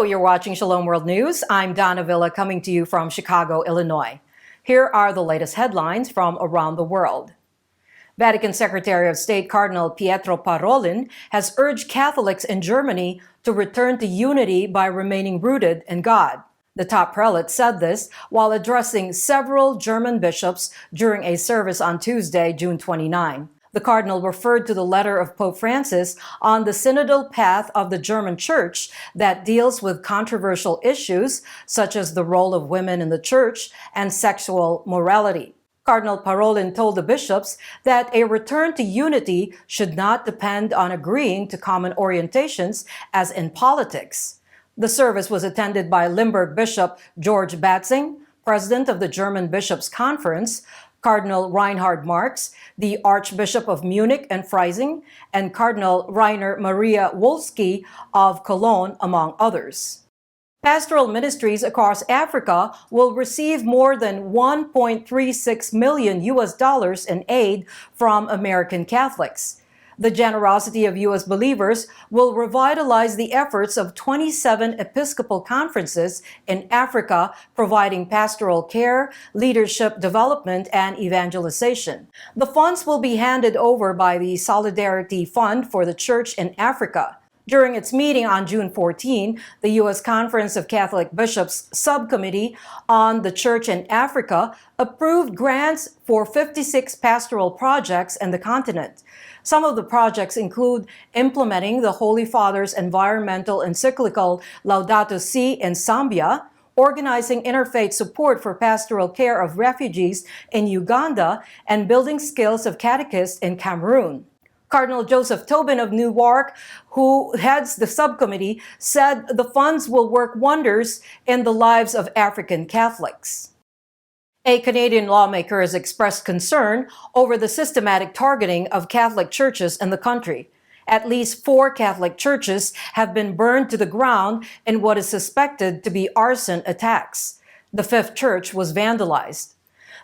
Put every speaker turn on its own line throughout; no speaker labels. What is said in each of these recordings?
you're watching Shalom World News. I'm Donna Villa coming to you from Chicago, Illinois. Here are the latest headlines from around the world. Vatican Secretary of State Cardinal Pietro Parolin has urged Catholics in Germany to return to unity by remaining rooted in God. The top prelate said this while addressing several German bishops during a service on Tuesday, June 29. The cardinal referred to the letter of Pope Francis on the Synodal Path of the German Church that deals with controversial issues such as the role of women in the church and sexual morality. Cardinal Parolin told the bishops that a return to unity should not depend on agreeing to common orientations as in politics. The service was attended by Limburg Bishop George Batzing, president of the German Bishops' Conference, Cardinal Reinhard Marx, the Archbishop of Munich and Freising, and Cardinal Rainer Maria Wolski of Cologne, among others. Pastoral ministries across Africa will receive more than $1.36 million in aid from American Catholics. The generosity of U.S. believers will revitalize the efforts of 27 episcopal conferences in Africa, providing pastoral care, leadership development, and evangelization. The funds will be handed over by the Solidarity Fund for the Church in Africa. During its meeting on June 14, the U.S. Conference of Catholic Bishops Subcommittee on the Church in Africa approved grants for 56 pastoral projects in the continent. Some of the projects include implementing the Holy Father's environmental encyclical Laudato Si in Zambia, organizing interfaith support for pastoral care of refugees in Uganda, and building skills of catechists in Cameroon. Cardinal Joseph Tobin of Newark, who heads the subcommittee, said the funds will work wonders in the lives of African Catholics. A Canadian lawmaker has expressed concern over the systematic targeting of Catholic churches in the country. At least 4 Catholic churches have been burned to the ground in what is suspected to be arson attacks. The 5th church was vandalized.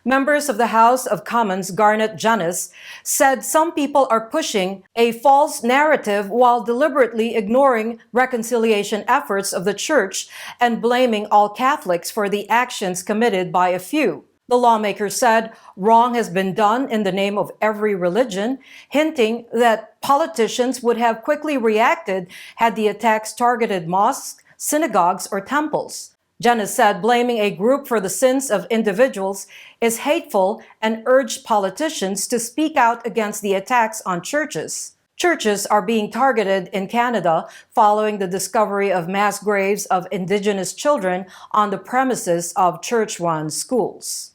Members of the House of Commons, Garnet Janis, said some people are pushing a false narrative while deliberately ignoring reconciliation efforts of the Church and blaming all Catholics for the actions committed by a few. The lawmaker said wrong has been done in the name of every religion, hinting that politicians would have quickly reacted had the attacks targeted mosques, synagogues, or temples. Jenna said blaming a group for the sins of individuals is hateful and urged politicians to speak out against the attacks on churches. Churches are being targeted in Canada following the discovery of mass graves of Indigenous children on the premises of church-run schools.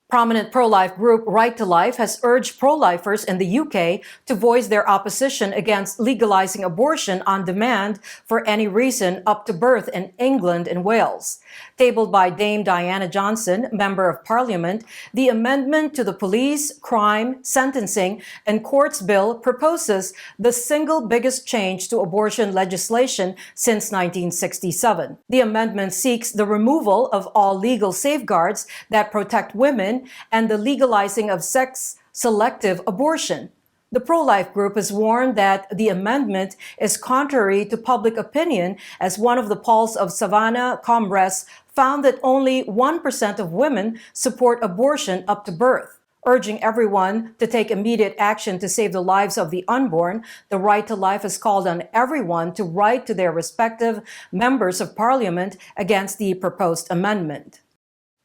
Prominent pro-life group Right to Life has urged prolifers in the UK to voice their opposition against legalizing abortion on demand for any reason up to birth in England and Wales. Tabled by Dame Diana Johnson, Member of Parliament, the amendment to the Police, Crime, Sentencing, and Courts Bill proposes the single biggest change to abortion legislation since 1967. The amendment seeks the removal of all legal safeguards that protect women and the legalizing of sex-selective abortion. The pro-life group has warned that the amendment is contrary to public opinion, as one of the polls of Savannah Combress found that only 1% of women support abortion up to birth. Urging everyone to take immediate action to save the lives of the unborn, the Right to Life has called on everyone to write to their respective members of parliament against the proposed amendment.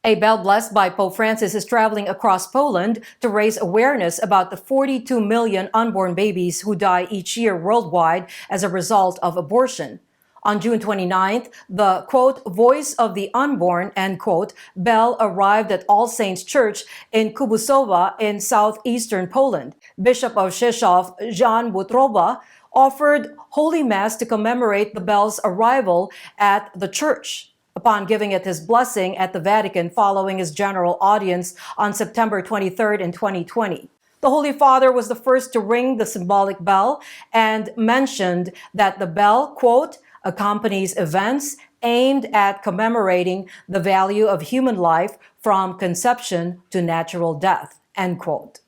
A bell blessed by Pope Francis is traveling across Poland to raise awareness about the 42 million unborn babies who die each year worldwide as a result of abortion. On June 29th, the, quote, voice of the unborn, end quote, bell arrived at All Saints Church in Kubusowa in southeastern Poland. Bishop of Rzeszów, Jan Butroba, offered Holy Mass to commemorate the bell's arrival at the church. Upon giving it his blessing at the Vatican following his general audience on September 23rd in 2020. The Holy Father was the first to ring the symbolic bell and mentioned that the bell, quote, accompanies events aimed at commemorating the value of human life from conception to natural death, end quote.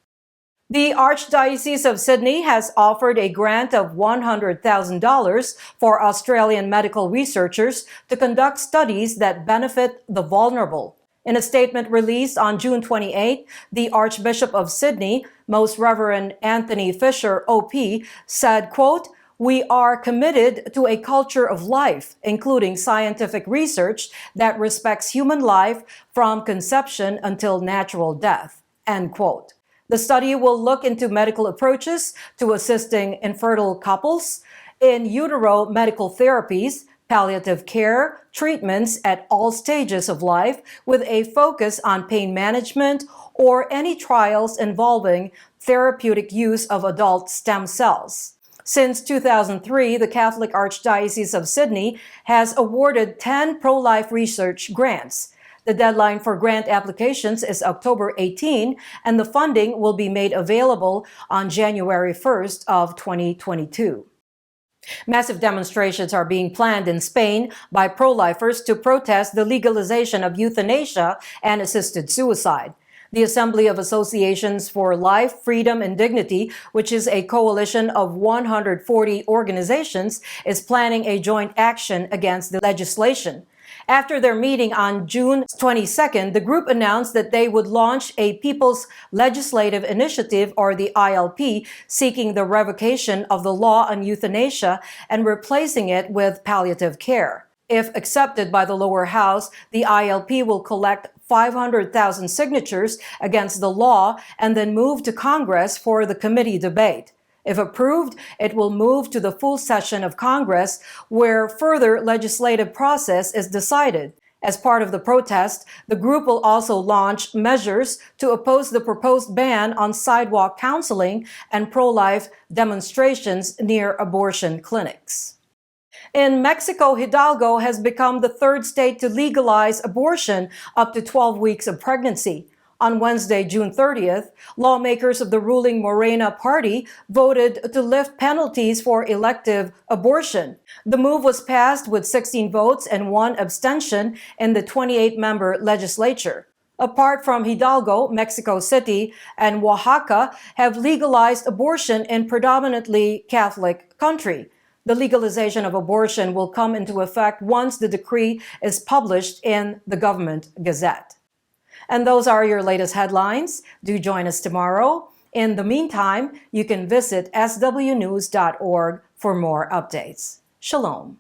The Archdiocese of Sydney has offered a grant of $100,000 for Australian medical researchers to conduct studies that benefit the vulnerable. In a statement released on June 28, the Archbishop of Sydney, Most Reverend Anthony Fisher, OP, said, quote, "We are committed to a culture of life, including scientific research that respects human life from conception until natural death," end quote. The study will look into medical approaches to assisting infertile couples, in utero medical therapies, palliative care, treatments at all stages of life, with a focus on pain management or any trials involving therapeutic use of adult stem cells. Since 2003, the Catholic Archdiocese of Sydney has awarded 10 pro-life research grants. The deadline for grant applications is October 18, and the funding will be made available on January 1st of 2022. Massive demonstrations are being planned in Spain by prolifers to protest the legalization of euthanasia and assisted suicide. The Assembly of Associations for Life, Freedom, and Dignity, which is a coalition of 140 organizations, is planning a joint action against the legislation. After their meeting on June 22nd, the group announced that they would launch a People's Legislative Initiative, or the ILP, seeking the revocation of the law on euthanasia and replacing it with palliative care. If accepted by the lower house, the ILP will collect 500,000 signatures against the law and then move to Congress for the committee debate. If approved, it will move to the full session of Congress, where further legislative process is decided. As part of the protest, the group will also launch measures to oppose the proposed ban on sidewalk counseling and pro-life demonstrations near abortion clinics. In Mexico, Hidalgo has become the third state to legalize abortion up to 12 weeks of pregnancy. On Wednesday, June 30th, lawmakers of the ruling Morena party voted to lift penalties for elective abortion. The move was passed with 16 votes and 1 abstention in the 28-member legislature. Apart from Hidalgo, Mexico City, and Oaxaca have legalized abortion in predominantly Catholic country. The legalization of abortion will come into effect once the decree is published in the government gazette. And those are your latest headlines. Do join us tomorrow. In the meantime, you can visit swnews.org for more updates. Shalom.